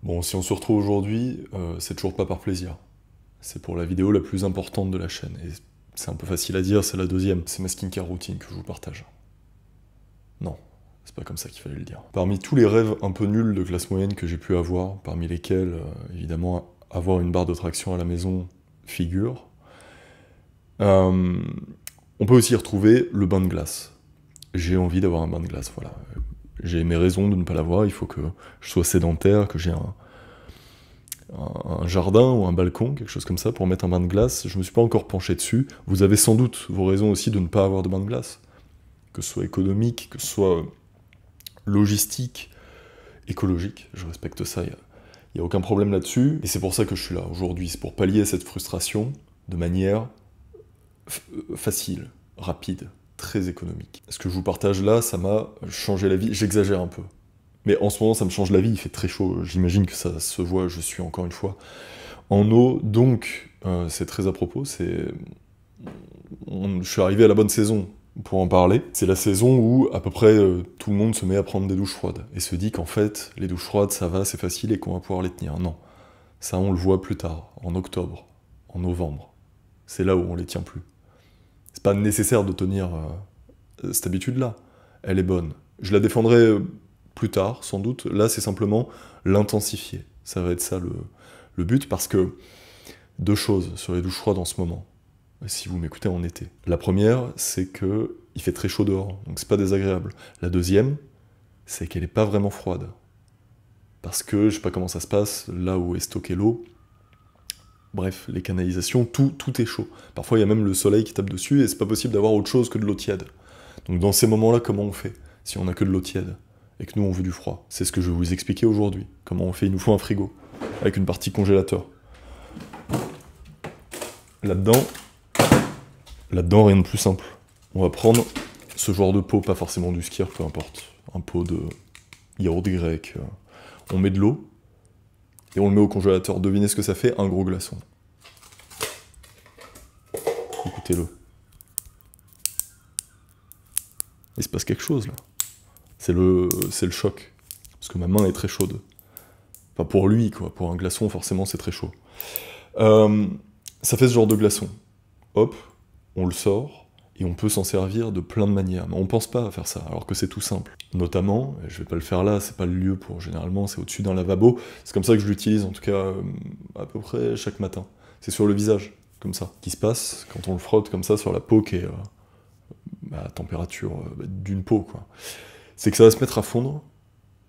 Bon, si on se retrouve aujourd'hui, c'est toujours pas par plaisir. C'est pour la vidéo la plus importante de la chaîne. Et c'est un peu facile à dire, c'est la deuxième. C'est ma skincare routine que je vous partage. Non, c'est pas comme ça qu'il fallait le dire. Parmi tous les rêves un peu nuls de classe moyenne que j'ai pu avoir, parmi lesquels, évidemment, avoir une barre de traction à la maison figure, on peut aussi y retrouver le bain de glace. J'ai envie d'avoir un bain de glace, voilà. J'ai mes raisons de ne pas l'avoir, il faut que je sois sédentaire, que j'ai un jardin ou un balcon, quelque chose comme ça, pour mettre un bain de glace. Je me suis pas encore penché dessus. Vous avez sans doute vos raisons aussi de ne pas avoir de bain de glace. Que ce soit économique, que ce soit logistique, écologique, je respecte ça, il n'y a aucun problème là-dessus. Et c'est pour ça que je suis là aujourd'hui, c'est pour pallier à cette frustration de manière facile, rapide, très économique. Ce que je vous partage là, ça m'a changé la vie. J'exagère un peu. Mais en ce moment, ça me change la vie, il fait très chaud. J'imagine que ça se voit, je suis encore une fois en eau, donc c'est très à propos. Je suis arrivé à la bonne saison pour en parler. C'est la saison où à peu près tout le monde se met à prendre des douches froides et se dit qu'en fait, les douches froides, ça va, c'est facile et qu'on va pouvoir les tenir. Non, ça on le voit plus tard, en octobre, en novembre. C'est là où on les tient plus. C'est pas nécessaire de tenir cette habitude-là. Elle est bonne. Je la défendrai plus tard, sans doute. Là, c'est simplement l'intensifier. Ça va être ça le but, parce que deux choses sur les douches froides en ce moment, si vous m'écoutez en été. La première, c'est que il fait très chaud dehors, donc c'est pas désagréable. La deuxième, c'est qu'elle est pas vraiment froide. Parce que, je sais pas comment ça se passe, là où est stockée l'eau, bref, les canalisations, tout est chaud. Parfois, il y a même le soleil qui tape dessus, et c'est pas possible d'avoir autre chose que de l'eau tiède. Donc dans ces moments-là, comment on fait si on a que de l'eau tiède et que nous on veut du froid? C'est ce que je vais vous expliquer aujourd'hui. Comment on fait? Il nous faut un frigo avec une partie congélateur. Là-dedans, rien de plus simple. On va prendre ce genre de pot, pas forcément du skier, peu importe. Un pot de yaourt grec. On met de l'eau et on le met au congélateur. Devinez ce que ça fait? Un gros glaçon. Écoutez-le. Il se passe quelque chose là. C'est le choc. Parce que ma main est très chaude. Enfin pour lui, quoi. Pour un glaçon, forcément, c'est très chaud. Ça fait ce genre de glaçon. Hop, on le sort, et on peut s'en servir de plein de manières. Mais on pense pas à faire ça, alors que c'est tout simple. Notamment, je vais pas le faire là, c'est pas le lieu pour, généralement, c'est au-dessus d'un lavabo. C'est comme ça que je l'utilise, en tout cas, à peu près chaque matin. C'est sur le visage, comme ça. Ce qui se passe quand on le frotte comme ça sur la peau qui est à température d'une peau, quoi. C'est que ça va se mettre à fondre.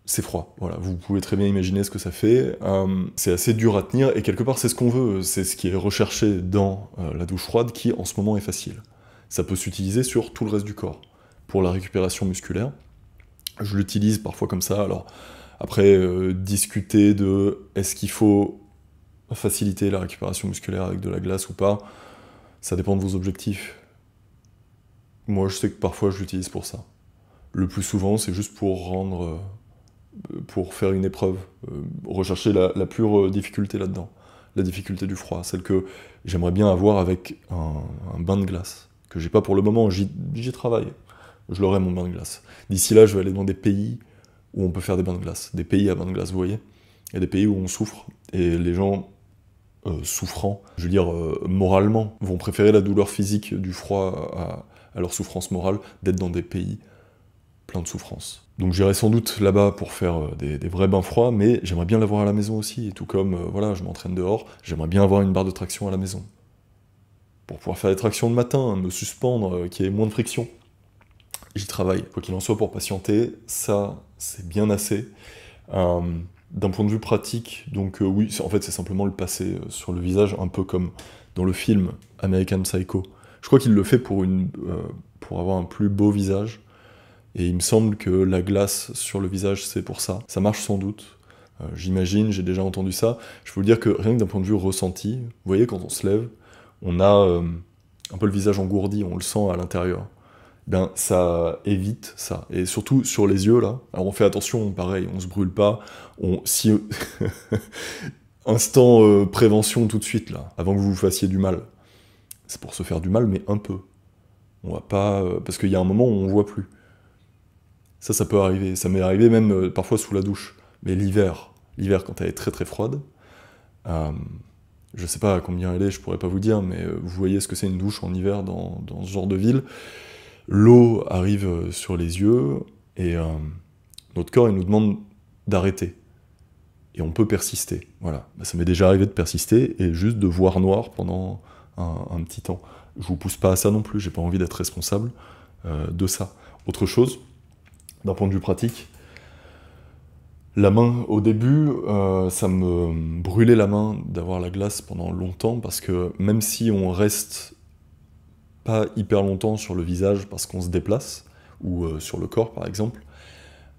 C'est froid, voilà, vous pouvez très bien imaginer ce que ça fait, c'est assez dur à tenir, et quelque part c'est ce qu'on veut, c'est ce qui est recherché dans la douche froide, qui en ce moment est facile. Ça peut s'utiliser sur tout le reste du corps. Pour la récupération musculaire, je l'utilise parfois comme ça, alors après, discuter de est-ce qu'il faut faciliter la récupération musculaire avec de la glace ou pas, ça dépend de vos objectifs. Moi je sais que parfois je l'utilise pour ça. Le plus souvent c'est juste pour rendre... pour faire une épreuve, rechercher la pure difficulté là-dedans, la difficulté du froid, celle que j'aimerais bien avoir avec un bain de glace, que j'ai pas pour le moment, j'y travaille, je l'aurai mon bain de glace. D'ici là, je vais aller dans des pays où on peut faire des bains de glace, des pays à bain de glace, vous voyez. Il y a des pays où on souffre, et les gens souffrants, je veux dire moralement, vont préférer la douleur physique du froid à leur souffrance morale, d'être dans des pays plein de souffrance. Donc j'irai sans doute là-bas pour faire des vrais bains froids, mais j'aimerais bien l'avoir à la maison aussi, et tout comme, voilà, je m'entraîne dehors, j'aimerais bien avoir une barre de traction à la maison. Pour pouvoir faire des tractions le matin, me suspendre, qu'il y ait moins de friction. J'y travaille, quoi qu'il en soit, pour patienter, ça, c'est bien assez. D'un point de vue pratique, donc oui, en fait c'est simplement le passer sur le visage, un peu comme dans le film American Psycho. Je crois qu'il le fait pour avoir un plus beau visage, et il me semble que la glace sur le visage, c'est pour ça. Ça marche sans doute. J'imagine, j'ai déjà entendu ça. Je peux vous dire que rien que d'un point de vue ressenti, vous voyez, quand on se lève, on a un peu le visage engourdi, on le sent à l'intérieur. Ben, ça évite ça. Et surtout sur les yeux, là. Alors on fait attention, pareil, on se brûle pas. Si instant prévention tout de suite, là, avant que vous vous fassiez du mal. C'est pour se faire du mal, mais un peu. On va pas... parce qu'il y a un moment où on voit plus. Ça peut arriver. Ça m'est arrivé même parfois sous la douche. Mais l'hiver, l'hiver quand elle est très très froide. Je sais pas à combien elle est, je pourrais pas vous dire, mais vous voyez ce que c'est une douche en hiver dans ce genre de ville. L'eau arrive sur les yeux, et notre corps il nous demande d'arrêter. Et on peut persister, voilà. Bah, ça m'est déjà arrivé de persister, et juste de voir noir pendant un petit temps. Je vous pousse pas à ça non plus, j'ai pas envie d'être responsable de ça. Autre chose, d'un point de vue pratique, la main, au début, ça me brûlait la main d'avoir la glace pendant longtemps, parce que même si on reste pas hyper longtemps sur le visage parce qu'on se déplace, ou sur le corps par exemple,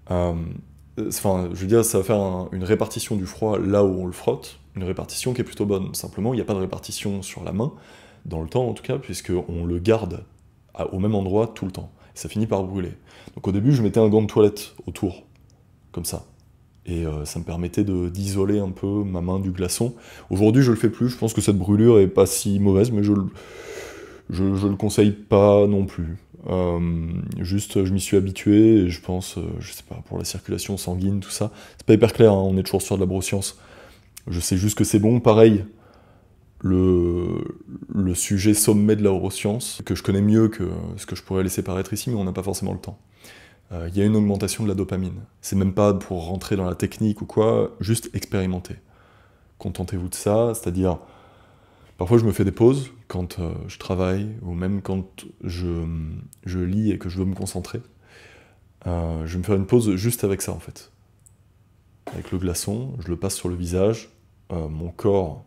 enfin, je veux dire, ça va faire une répartition du froid là où on le frotte, une répartition qui est plutôt bonne. Simplement, il n'y a pas de répartition sur la main, dans le temps en tout cas, puisqu'on le garde au même endroit tout le temps. Et ça finit par brûler. Donc au début, je mettais un gant de toilette autour, comme ça. Et ça me permettait d'isoler un peu ma main du glaçon. Aujourd'hui, je le fais plus, je pense que cette brûlure est pas si mauvaise, mais je le conseille pas non plus. Juste, je m'y suis habitué, et je pense, je sais pas, pour la circulation sanguine, tout ça, c'est pas hyper clair, hein, on est toujours sur de la neuroscience. Je sais juste que c'est bon, pareil, le sujet sommet de la neuroscience, que je connais mieux que ce que je pourrais laisser paraître ici, mais on n'a pas forcément le temps. Il y a une augmentation de la dopamine. C'est même pas pour rentrer dans la technique ou quoi, juste expérimenter. Contentez-vous de ça, c'est-à-dire, parfois je me fais des pauses quand je travaille, ou même quand je lis et que je veux me concentrer. Je vais me faire une pause juste avec ça en fait. Avec le glaçon, je le passe sur le visage, mon corps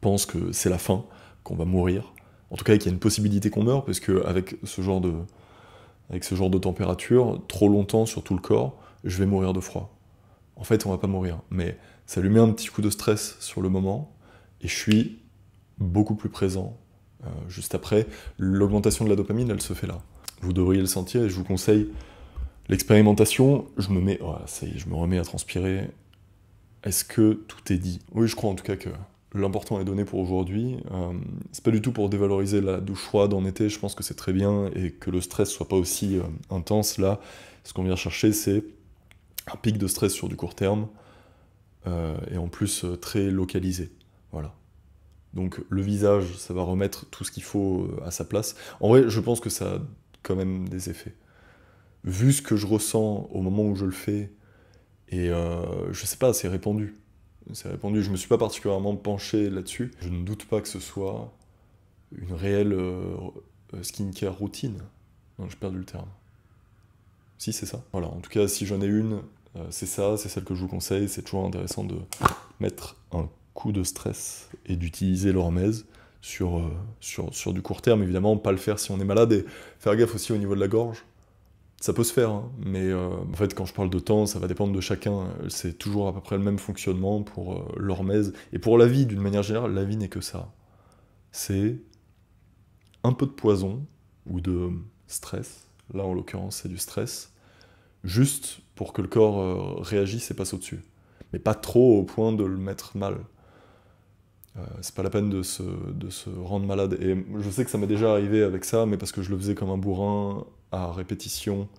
pense que c'est la fin, qu'on va mourir. En tout cas, qu'il y a une possibilité qu'on meure, parce qu'avec ce genre de température, trop longtemps sur tout le corps, je vais mourir de froid. En fait, on va pas mourir, mais ça lui met un petit coup de stress sur le moment, et je suis beaucoup plus présent. Juste après, l'augmentation de la dopamine, elle se fait là. Vous devriez le sentir, et je vous conseille l'expérimentation. Je me remets à transpirer. Est-ce que tout est dit? Oui, je crois en tout cas que l'important est donné pour aujourd'hui. C'est pas du tout pour dévaloriser la douche froide en été, je pense que c'est très bien, et que le stress soit pas aussi intense. Là, ce qu'on vient chercher, c'est un pic de stress sur du court terme, et en plus très localisé. Voilà. Donc le visage, ça va remettre tout ce qu'il faut à sa place. En vrai, je pense que ça a quand même des effets. Vu ce que je ressens au moment où je le fais, et je sais pas, c'est répandu. C'est répandu, je me suis pas particulièrement penché là-dessus. Je ne doute pas que ce soit une réelle skincare routine. Non, j'ai perdu le terme. Si, c'est ça. Voilà, en tout cas, si j'en ai une, c'est ça, c'est celle que je vous conseille. C'est toujours intéressant de mettre un coup de stress et d'utiliser l'hormèse sur du court terme. Évidemment, pas le faire si on est malade, et faire gaffe aussi au niveau de la gorge. Ça peut se faire, hein, mais en fait, quand je parle de temps, ça va dépendre de chacun. C'est toujours à peu près le même fonctionnement pour l'hormèse. Et pour la vie, d'une manière générale, la vie n'est que ça. C'est un peu de poison, ou de stress. Là, en l'occurrence, c'est du stress. Juste pour que le corps réagisse et passe au-dessus. Mais pas trop au point de le mettre mal. C'est pas la peine de se rendre malade. Et je sais que ça m'est déjà arrivé avec ça, mais parce que je le faisais comme un bourrin, à répétition.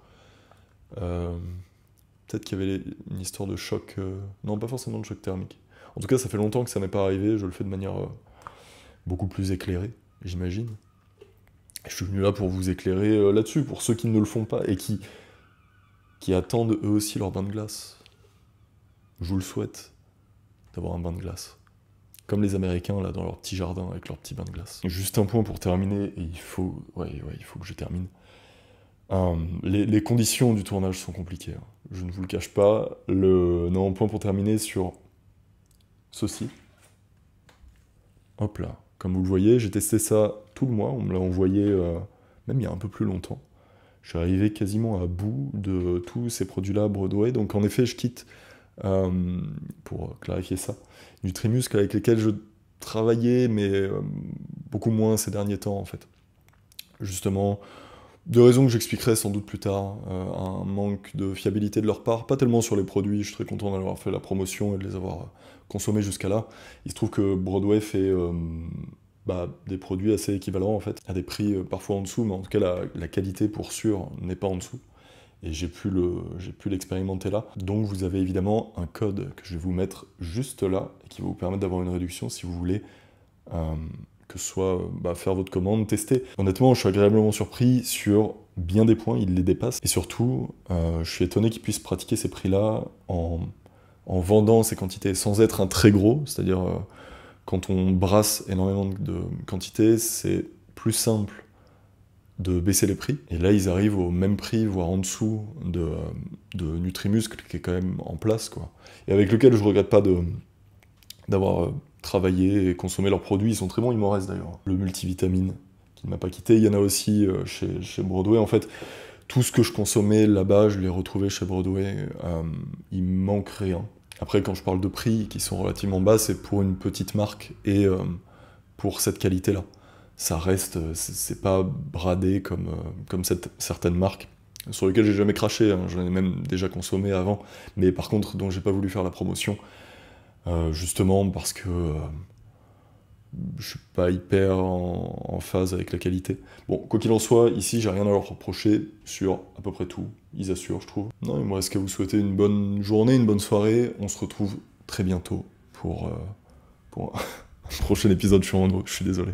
Peut-être qu'il y avait une histoire de choc... Non, pas forcément de choc thermique. En tout cas, ça fait longtemps que ça m'est pas arrivé, je le fais de manière beaucoup plus éclairée, j'imagine. Je suis venu là pour vous éclairer là-dessus, pour ceux qui ne le font pas, et qui attendent eux aussi leur bain de glace. Je vous le souhaite, d'avoir un bain de glace. Comme les Américains, là, dans leur petit jardin, avec leur petit bain de glace. Juste un point pour terminer, et il faut que je termine. Les conditions du tournage sont compliquées, hein. Je ne vous le cache pas. Non, point pour terminer sur ceci. Hop là. Comme vous le voyez, j'ai testé ça tout le mois. On me l'a envoyé même il y a un peu plus longtemps. Je suis arrivé quasiment à bout de tous ces produits-là Broadway. Donc en effet, je quitte, pour clarifier ça, Nutrimuscle avec lesquels je travaillais, mais beaucoup moins ces derniers temps en fait. Justement, de raisons que j'expliquerai sans doute plus tard, un manque de fiabilité de leur part, pas tellement sur les produits, je suis très content d'avoir fait la promotion et de les avoir consommés jusqu'à là. Il se trouve que Broadway fait des produits assez équivalents en fait, à des prix parfois en dessous, mais en tout cas la qualité pour sûr n'est pas en dessous. et j'ai pu l'expérimenter là. Donc vous avez évidemment un code que je vais vous mettre juste là, et qui va vous permettre d'avoir une réduction si vous voulez que ce soit faire votre commande, tester. Honnêtement, je suis agréablement surpris sur bien des points, il les dépasse. Et surtout, je suis étonné qu'ils puissent pratiquer ces prix-là en vendant ces quantités sans être un très gros, c'est-à-dire quand on brasse énormément de quantités, c'est plus simple de baisser les prix. Et là, ils arrivent au même prix, voire en dessous de Nutrimuscle, qui est quand même en place, quoi. Et avec lequel je regrette pas d'avoir travaillé et consommé leurs produits. Ils sont très bons, il m'en reste d'ailleurs. Le multivitamine, qui ne m'a pas quitté. Il y en a aussi chez Broadway. En fait, tout ce que je consommais là-bas, je l'ai retrouvé chez Broadway. Il me manque rien. Après, quand je parle de prix qui sont relativement bas, c'est pour une petite marque et pour cette qualité-là. Ça reste, c'est pas bradé comme certaines marques, sur lesquelles j'ai jamais craché, hein. J'en ai même déjà consommé avant, mais par contre, dont j'ai pas voulu faire la promotion, justement parce que je suis pas hyper en phase avec la qualité. Bon, quoi qu'il en soit, ici, j'ai rien à leur reprocher sur à peu près tout. Ils assurent, je trouve. Non, il me reste qu'à vous souhaiter une bonne journée, une bonne soirée. On se retrouve très bientôt pour un prochain épisode. Je suis désolé.